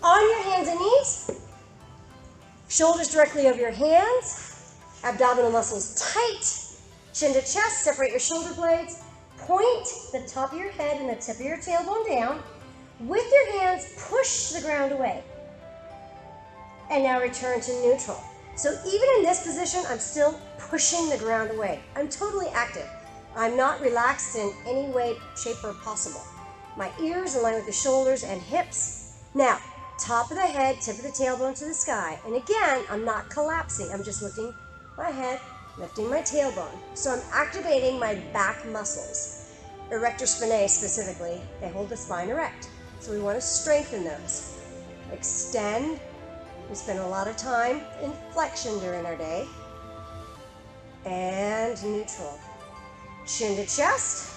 On your hands and knees, shoulders directly over your hands, abdominal muscles tight, chin to chest, separate your shoulder blades, point the top of your head and the tip of your tailbone down. With your hands, push the ground away. And now return to neutral. So even in this position, I'm still pushing the ground away. I'm totally active. I'm not relaxed in any way, shape, or possible. My ears align with the shoulders and hips. Now, top of the head, tip of the tailbone to the sky. And again, I'm not collapsing. I'm just lifting my head, lifting my tailbone. So I'm activating my back muscles. Erector spinae specifically, they hold the spine erect. So we want to strengthen those. Extend. We spend a lot of time in flexion during our day. And neutral. Chin to chest.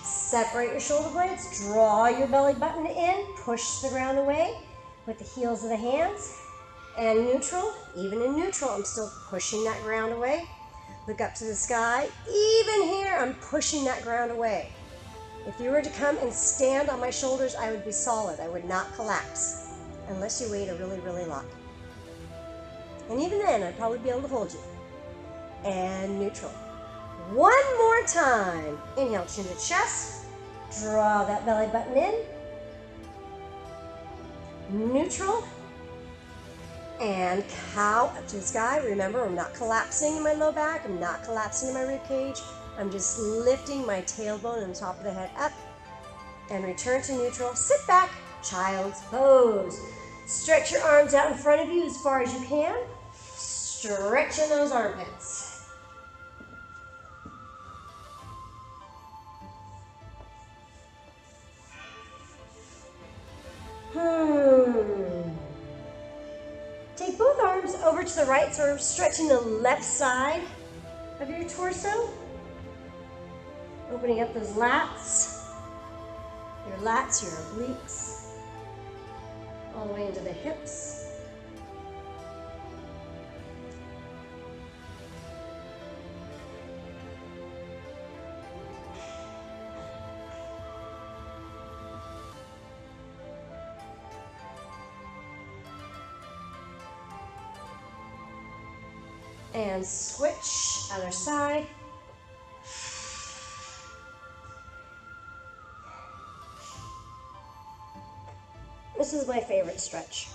Separate your shoulder blades. Draw your belly button in. Push the ground away with the heels of the hands. And neutral. Even in neutral, I'm still pushing that ground away. Look up to the sky. Even here, I'm pushing that ground away. If you were to come and stand on my shoulders, I would be solid. I would not collapse unless you weighed a really, really lot. And even then, I'd probably be able to hold you. And neutral. One more time. Inhale, chin to chest. Draw that belly button in. Neutral. And cow up to the sky. Remember, I'm not collapsing in my low back. I'm not collapsing in my rib cage. I'm just lifting my tailbone and the top of the head up. And return to neutral. Sit back. Child's pose. Stretch your arms out in front of you as far as you can. Stretching those armpits. Take both arms over to the right, sort of stretching the left side of your torso. Opening up those lats, your obliques, all the way into the hips. And switch, other side. This is my favorite stretch.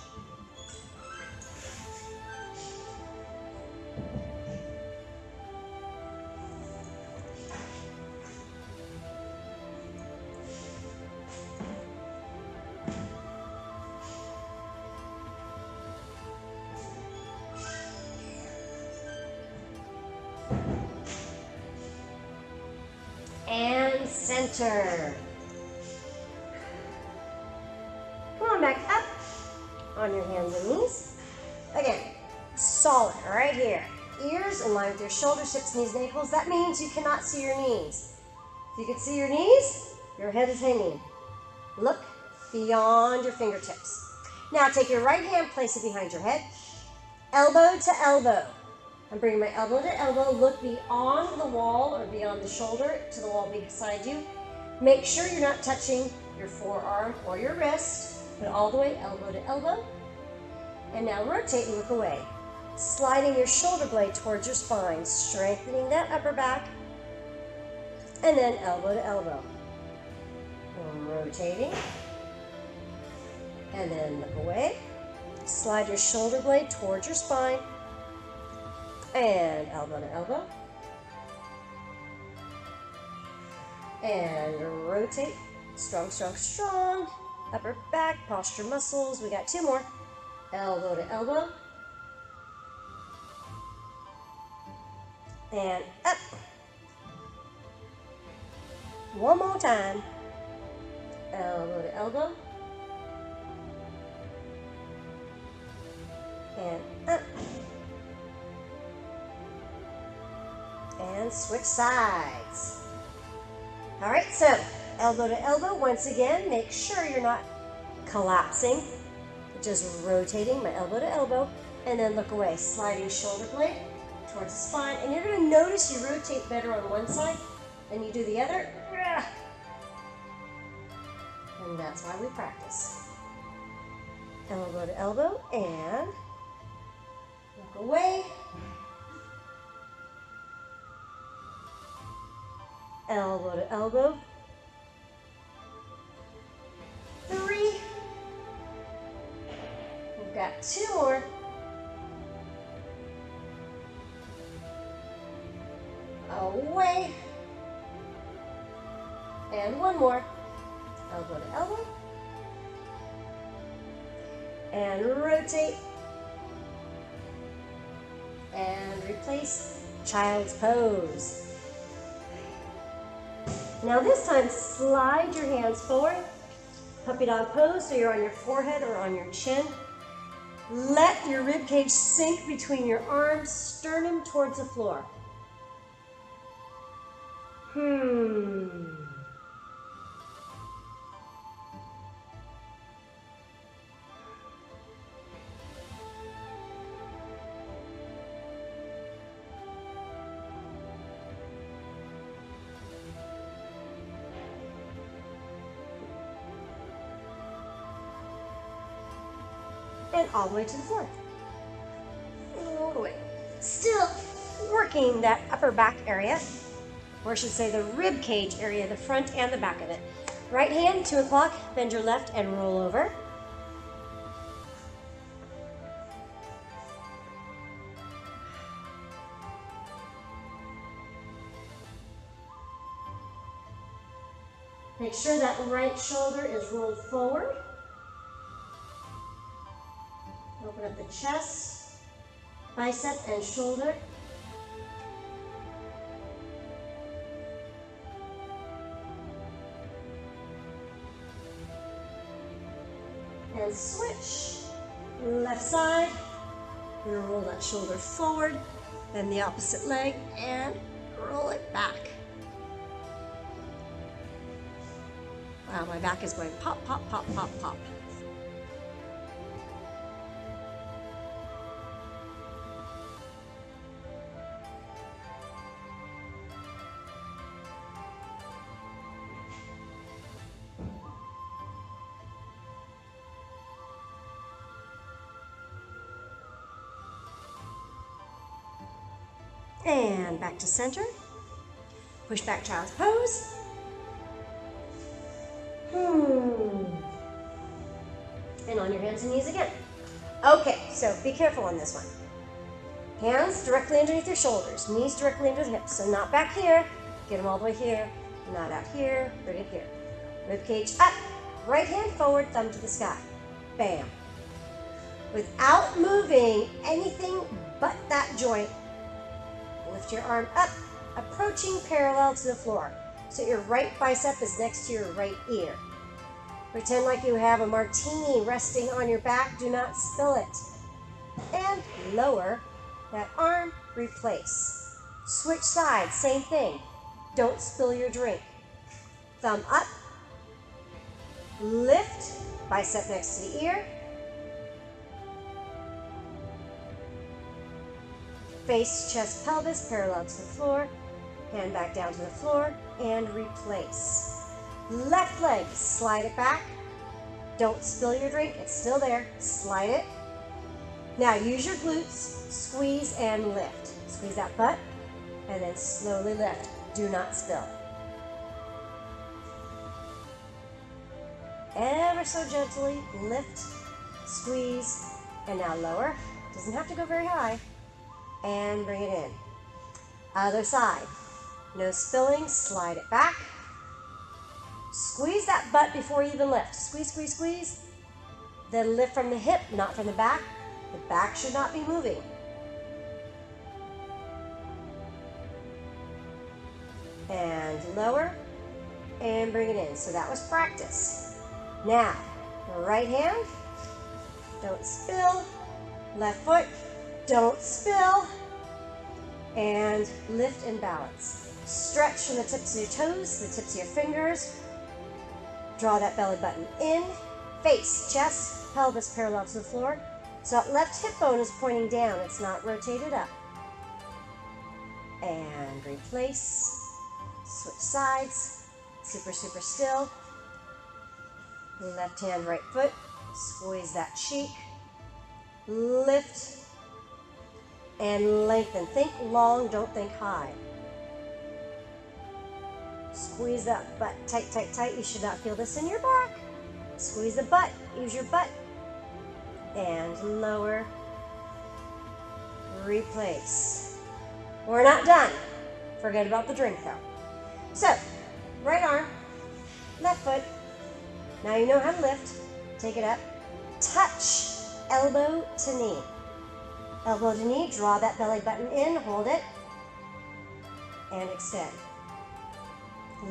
And center. Come on back up on your hands and knees. Again, solid right here. Ears in line with your shoulders, hips, knees, and ankles. That means you cannot see your knees. If you can see your knees, your head is hanging. Look beyond your fingertips. Now take your right hand, place it behind your head. Elbow to elbow. I'm bringing my elbow to elbow. Look beyond the wall or beyond the shoulder to the wall beside you. Make sure you're not touching your forearm or your wrist, but all the way elbow to elbow. And now rotate and look away. Sliding your shoulder blade towards your spine, strengthening that upper back. And then elbow to elbow. Rotating. And then look away. Slide your shoulder blade towards your spine. And elbow to elbow. And rotate. Strong, strong, strong. Upper back, posture muscles. We got two more. Elbow to elbow. And up. One more time. Elbow to elbow. And up. And switch sides. All right, so elbow to elbow. Once again, make sure you're not collapsing. Just rotating my elbow to elbow. And then look away. Sliding shoulder blade towards the spine. And you're going to notice you rotate better on one side than you do the other. And that's why we practice. elbow to elbow, and walk away. Elbow to elbow. 3. We've got 2 more. Away. And 1 more. Elbow to elbow. And rotate. And replace child's pose. Now this time, slide your hands forward. Puppy dog pose, so you're on your forehead or on your chin. Let your rib cage sink between your arms, sternum towards the floor. And all the way to the floor. All the way. Still working that upper back area, or I should say the rib cage area, the front and the back of it. Right hand, 2 o'clock, bend your left and roll over. Make sure that right shoulder is rolled forward. Open up the chest, bicep, and shoulder. And switch. Left side. You're gonna roll that shoulder forward, then the opposite leg, and roll it back. Wow, my back is going pop, pop, pop, pop, pop. And back to center. Push back child's pose. And on your hands and knees again. Okay, so be careful on this one. Hands directly underneath your shoulders, knees directly under the hips. So not back here, get them all the way here, not out here, bring it here. Rib cage up, right hand forward, thumb to the sky. Bam. Without moving anything but that joint, lift your arm up, approaching parallel to the floor. So your right bicep is next to your right ear. Pretend like you have a martini resting on your back. Do not spill it. And lower that arm, replace. Switch sides, same thing. Don't spill your drink. Thumb up, lift, bicep next to the ear. Face, chest, pelvis, parallel to the floor. Hand back down to the floor and replace. Left leg, slide it back. Don't spill your drink, it's still there. Slide it. Now use your glutes, squeeze and lift. Squeeze that butt and then slowly lift. Do not spill. Ever so gently lift, squeeze, and now lower. Doesn't have to go very high. And bring it in. Other side. No spilling, slide it back. Squeeze that butt before you even lift. Squeeze, squeeze, squeeze. Then lift from the hip, not from the back. The back should not be moving. And lower, and bring it in. So that was practice. Now, right hand, don't spill. Left foot, don't spill. And lift and balance. Stretch from the tips of your toes, the tips of your fingers. Draw that belly button in. Face, chest, pelvis parallel to the floor. So that left hip bone is pointing down. It's not rotated up. And replace. Switch sides. Super, super still. Left hand, right foot. Squeeze that cheek. Lift and lengthen. Think long, don't think high. Squeeze that butt tight, tight, tight. You should not feel this in your back. Squeeze the butt. Use your butt. And lower. Replace. We're not done. Forget about the drink though. So, right arm, left foot. Now you know how to lift. Take it up. Touch. Elbow to knee. Elbow to knee. Draw that belly button in. Hold it. And extend.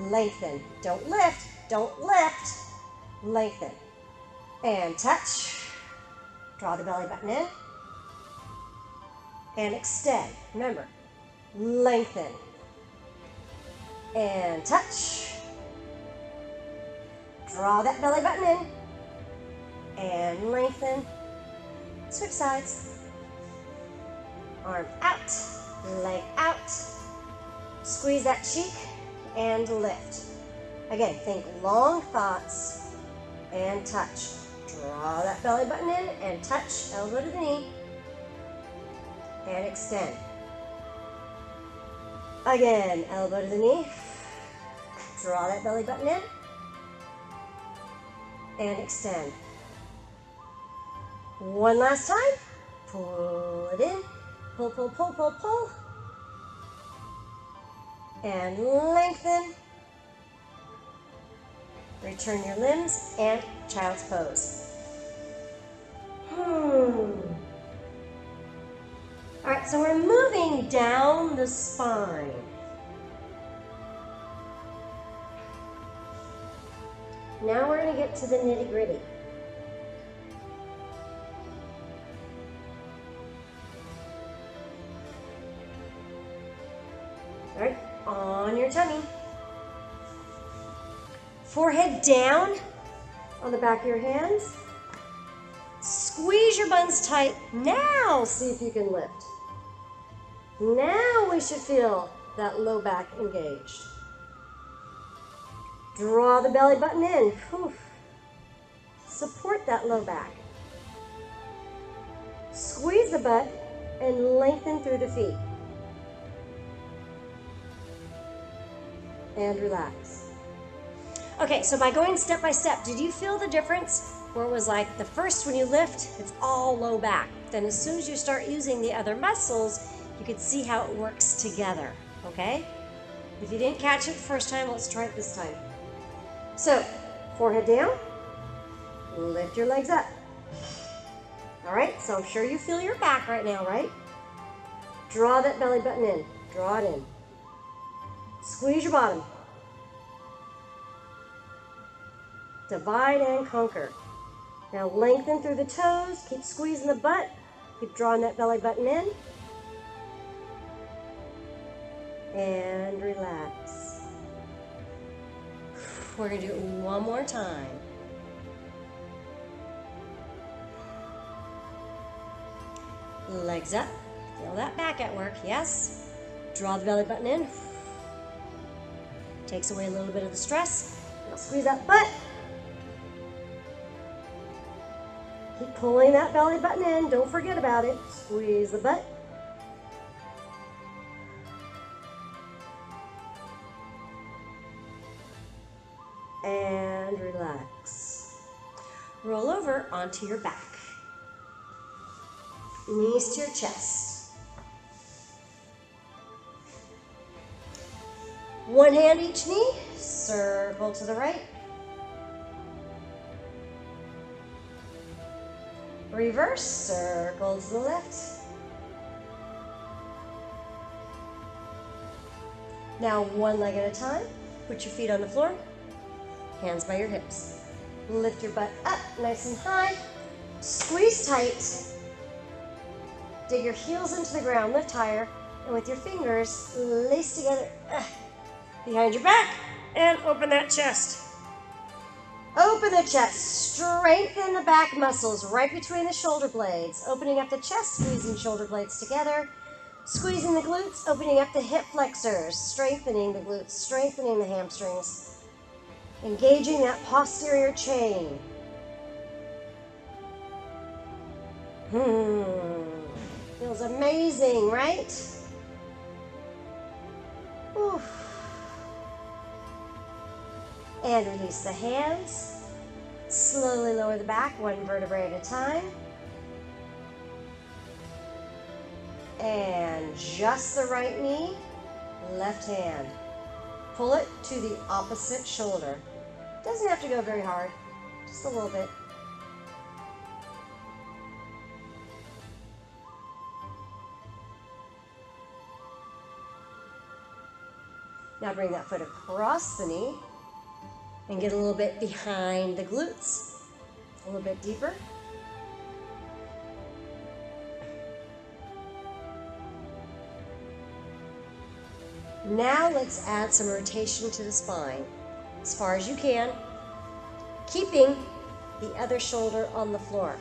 Lengthen. Don't lift. Don't lift. Lengthen. And touch. Draw the belly button in. And extend. Remember, lengthen. And touch. Draw that belly button in. And lengthen. Switch sides. Arm out. Leg out. Squeeze that cheek and lift. Again, think long thoughts and touch. Draw that belly button in and touch. Elbow to the knee. And extend. Again, elbow to the knee. Draw that belly button in. And extend. One last time. Pull it in. Pull, pull, pull, pull, pull. And lengthen. Return your limbs and child's pose. All right, so we're moving down the spine. Now we're going to get to the nitty-gritty. All right, on your tummy. Forehead down on the back of your hands. Squeeze your buns tight. Now see if you can lift. Now we should feel that low back engaged. Draw the belly button in. Whew. Support that low back. Squeeze the butt and lengthen through the feet. And relax. Okay, so by going step by step, did you feel the difference? Where it was like the first when you lift, it's all low back. Then as soon as you start using the other muscles, you can see how it works together, okay? If you didn't catch it the first time, let's try it this time. So, forehead down, lift your legs up. All right, so I'm sure you feel your back right now, right? Draw that belly button in, draw it in. Squeeze your bottom. Divide and conquer. Now lengthen through the toes, keep squeezing the butt, keep drawing that belly button in. And relax. We're going to do it one more time. Legs up. Feel that back at work, yes? Draw the belly button in. Takes away a little bit of the stress. Now squeeze that butt. Keep pulling that belly button in. Don't forget about it. Squeeze the butt. And relax. Roll over onto your back. Knees to your chest. One hand each knee. Circle to the right. Reverse, circle to the left. Now one leg at a time. Put your feet on the floor. Hands by your hips. Lift your butt up nice and high. Squeeze tight. Dig your heels into the ground, lift higher, and with your fingers, lace together behind your back, and open that chest. Open the chest, strengthen the back muscles right between the shoulder blades, opening up the chest, squeezing shoulder blades together, squeezing the glutes, opening up the hip flexors, strengthening the glutes, strengthening the hamstrings, engaging that posterior chain. Feels amazing, right? Whew. And release the hands. Slowly lower the back, one vertebrae at a time. And just the right knee, left hand. Pull it to the opposite shoulder. Doesn't have to go very hard, just a little bit. Now bring that foot across the knee and get a little bit behind the glutes, a little bit deeper. Now let's add some rotation to the spine, as far as you can, keeping the other shoulder on the floor.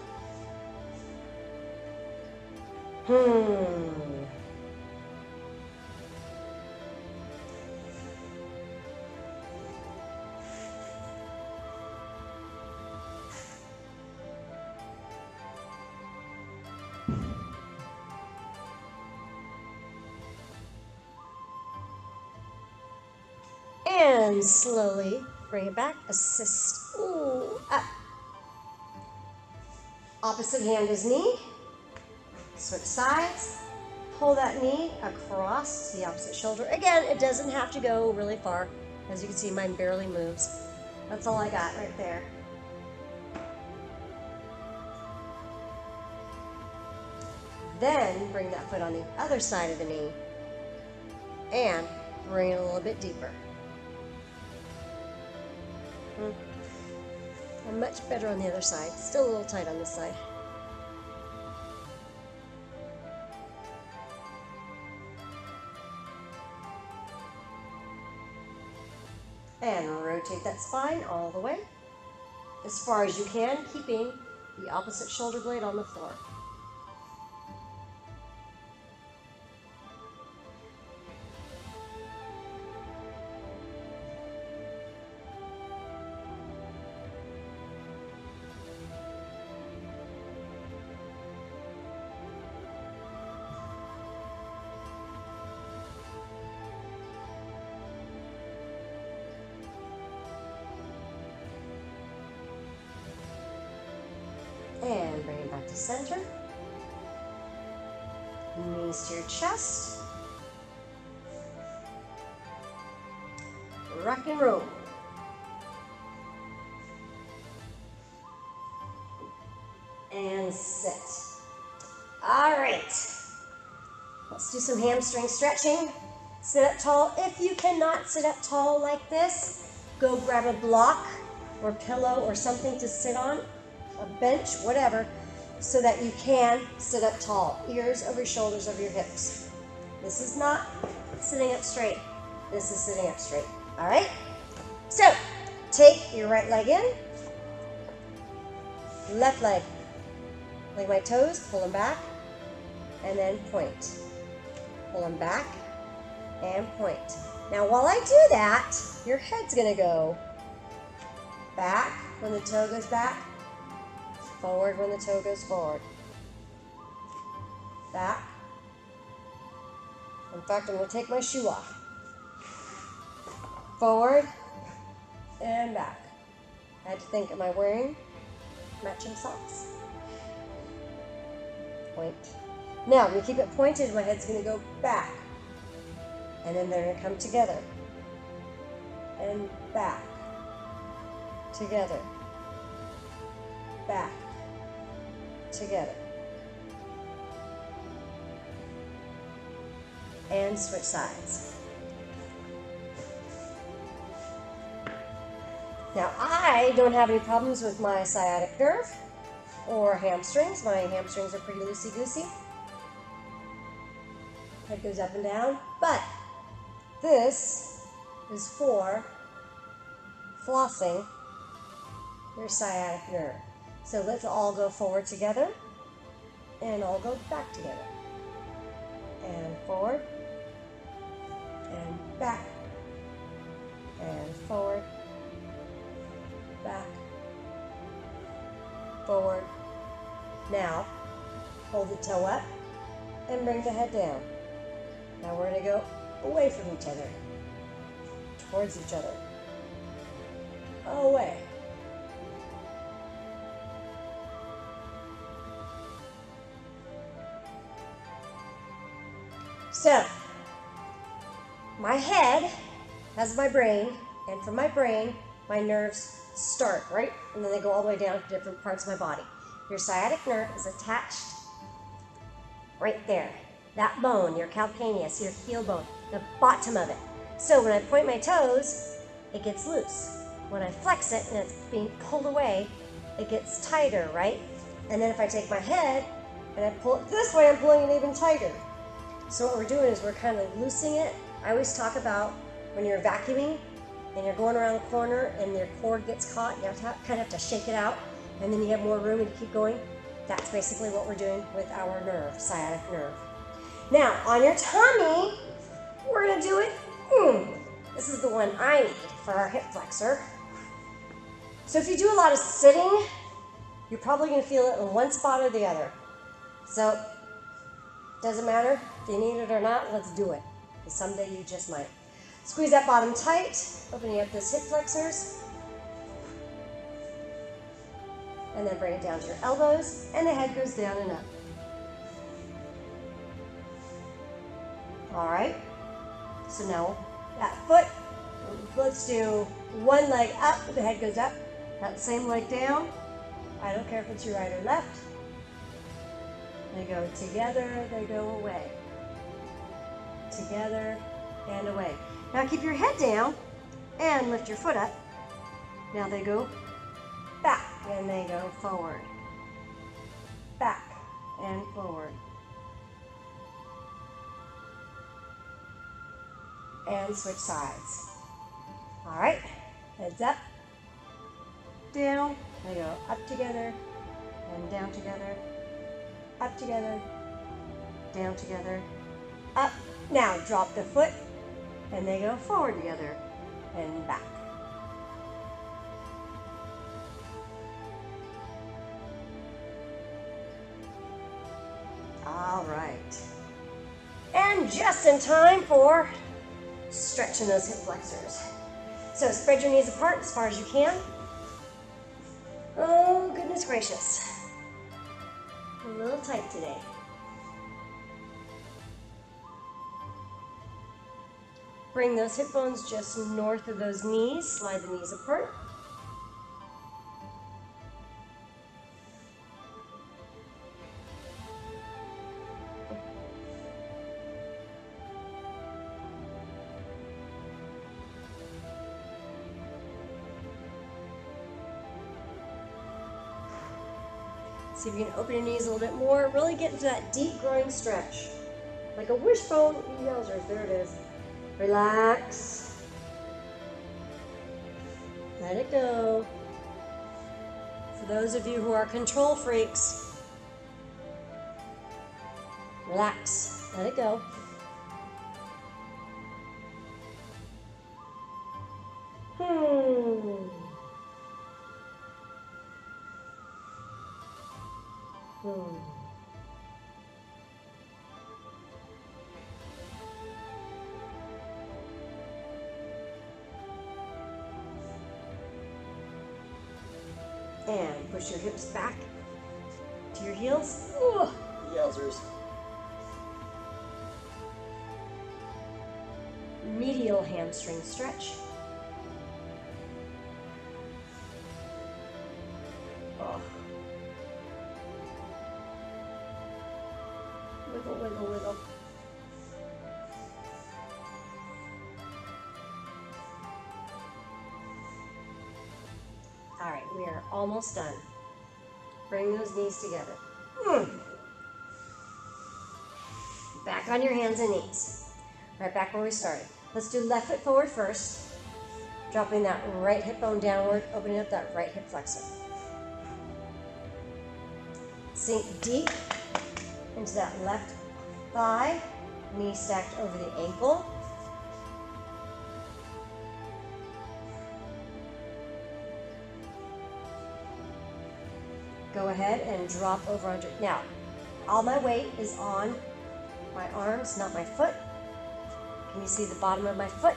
And slowly bring it back, assist, up. Opposite hand is knee, switch sides, pull that knee across to the opposite shoulder. Again, it doesn't have to go really far. As you can see, mine barely moves. That's all I got right there. Then bring that foot on the other side of the knee and bring it a little bit deeper. I'm much better on the other side. Still a little tight on this side. And rotate that spine all the way, as far as you can, keeping the opposite shoulder blade on the floor. And bring it back to center. Knees to your chest. Rock and roll. And sit. All right. Let's do some hamstring stretching. Sit up tall. If you cannot sit up tall like this, go grab a block or pillow or something to sit on, a bench, whatever, so that you can sit up tall. Ears over your shoulders, over your hips. This is not sitting up straight. This is sitting up straight. All right? So, take your right leg in, left leg. Like my toes, pull them back, and then point. Pull them back, and point. Now, while I do that, your head's gonna go back when the toe goes back, forward when the toe goes forward. Back. In fact, I'm going to take my shoe off. Forward and back. I had to think, am I wearing matching socks? Point. Now, I'm going to keep it pointed. My head's going to go back. And then they're going to come together. And back. Together. Back. Together. And switch sides. Now, I don't have any problems with my sciatic nerve or hamstrings. My hamstrings are pretty loosey-goosey. Head goes up and down. But this is for flossing your sciatic nerve. So let's all go forward together and all go back together. And forward and back and forward, back, forward. Now, Hold the toe up and bring the head down. Now we're going to go away from each other, towards each other, away. So, my head has my brain, and from my brain, my nerves start, right? And then they go all the way down to different parts of my body. Your sciatic nerve is attached right there. That bone, your calcaneus, your heel bone, the bottom of it. So when I point my toes, it gets loose. When I flex it and it's being pulled away, it gets tighter, right? And then if I take my head and I pull it this way, I'm pulling it even tighter. So what we're doing is we're kind of loosening it. I always talk about when you're vacuuming and you're going around the corner and your cord gets caught, you kind of have to shake it out, and then you have more room and you keep going. That's basically what we're doing with our nerve, sciatic nerve. Now, on your tummy, we're gonna do it. This is the one I need for our hip flexor. So if you do a lot of sitting, you're probably gonna feel it in one spot or the other. So, doesn't matter if you need it or not, let's do it. Because someday you just might. Squeeze that bottom tight, opening up those hip flexors. And then bring it down to your elbows, and the head goes down and up. All right, so now that foot, let's do one leg up, the head goes up, that same leg down. I don't care if it's your right or left. They go together, they go away. Together and away. Now keep your head down and lift your foot up. Now they go back and they go forward. Back and forward. And switch sides. All right, heads up, down, they go up together and down together, up together, down together, up. Now drop the foot and they go forward together and back. All right. And just in time for stretching those hip flexors. So spread your knees apart as far as you can. Oh, goodness gracious. A little tight today. Bring those hip bones just north of those knees. Slide the knees apart. See if you can open your knees a little bit more. Really get into that deep groin stretch. Like a wishbone. Yowzers, there it is. Relax. Let it go. For those of you who are control freaks, relax. Let it go. And push your hips back to your heels. Ooh, yowzers. Medial hamstring stretch. Oh. Wiggle, wiggle, wiggle. All right, we are almost done. Bring those knees together. Back on your hands and knees. Right back where we started. Let's do left foot forward first. Dropping that right hip bone downward, opening up that right hip flexor. Sink deep into that left thigh, knee stacked over the ankle. Go ahead and drop over onto it. Now, All my weight is on my arms, not my foot. Can you see the bottom of my foot?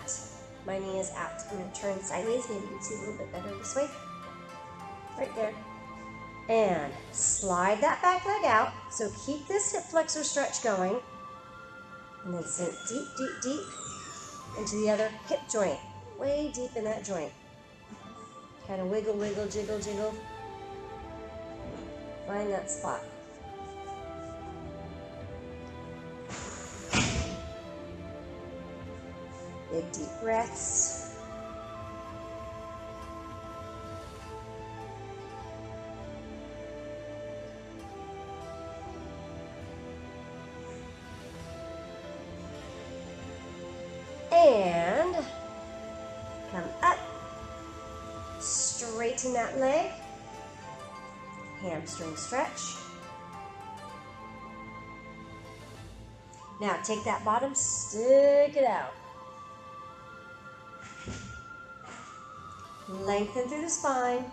My knee is out. I'm going to turn sideways. Maybe you can see a little bit better this way. Right there. And slide that back leg out. So keep this hip flexor stretch going. And then sink deep, deep, deep into the other hip joint. Way deep in that joint. Kind of wiggle, wiggle, jiggle, jiggle. Find that spot. Big deep breaths. And come up. Straighten that leg. Hamstring stretch. Now take that bottom, stick it out. Lengthen through the spine.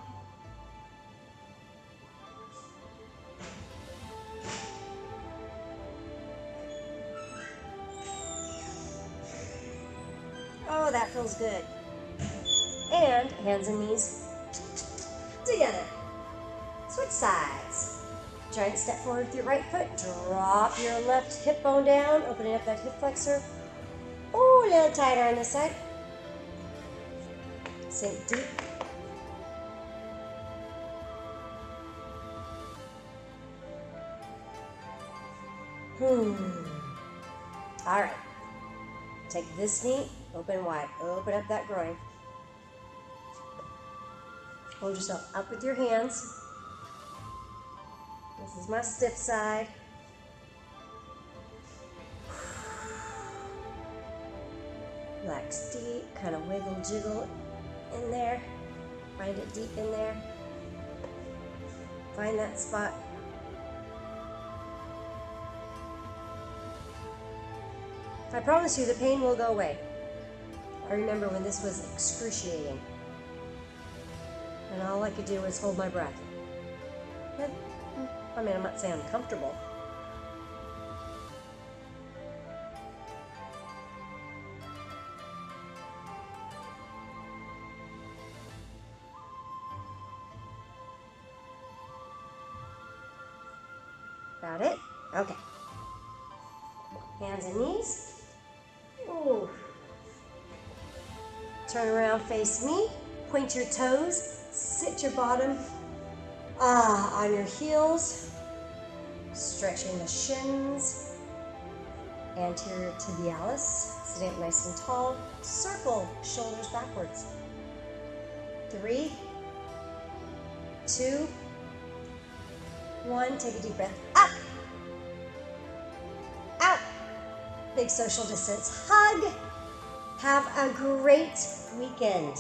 Oh, that feels good. And hands and knees together. Switch sides. Giant step forward with your right foot. Drop your left hip bone down, opening up that hip flexor. Oh, a little tighter on this side. Sink deep. All right. Take this knee, open wide. Open up that groin. Hold yourself up with your hands. This is my stiff side. Relax deep, kind of wiggle, jiggle in there. Find it deep in there. Find that spot. I promise you the pain will go away. I remember when this was excruciating. And all I could do was hold my breath. I mean, I'm not saying I'm comfortable. Got it? Okay. Hands and knees. Ooh. Turn around, face me. Point your toes. Sit your bottom on your heels. Stretching the shins. Anterior tibialis. Sitting up nice and tall. Circle shoulders backwards. 3, 2, 1. Take a deep breath. Up. Out. Big social distance hug. Have a great weekend.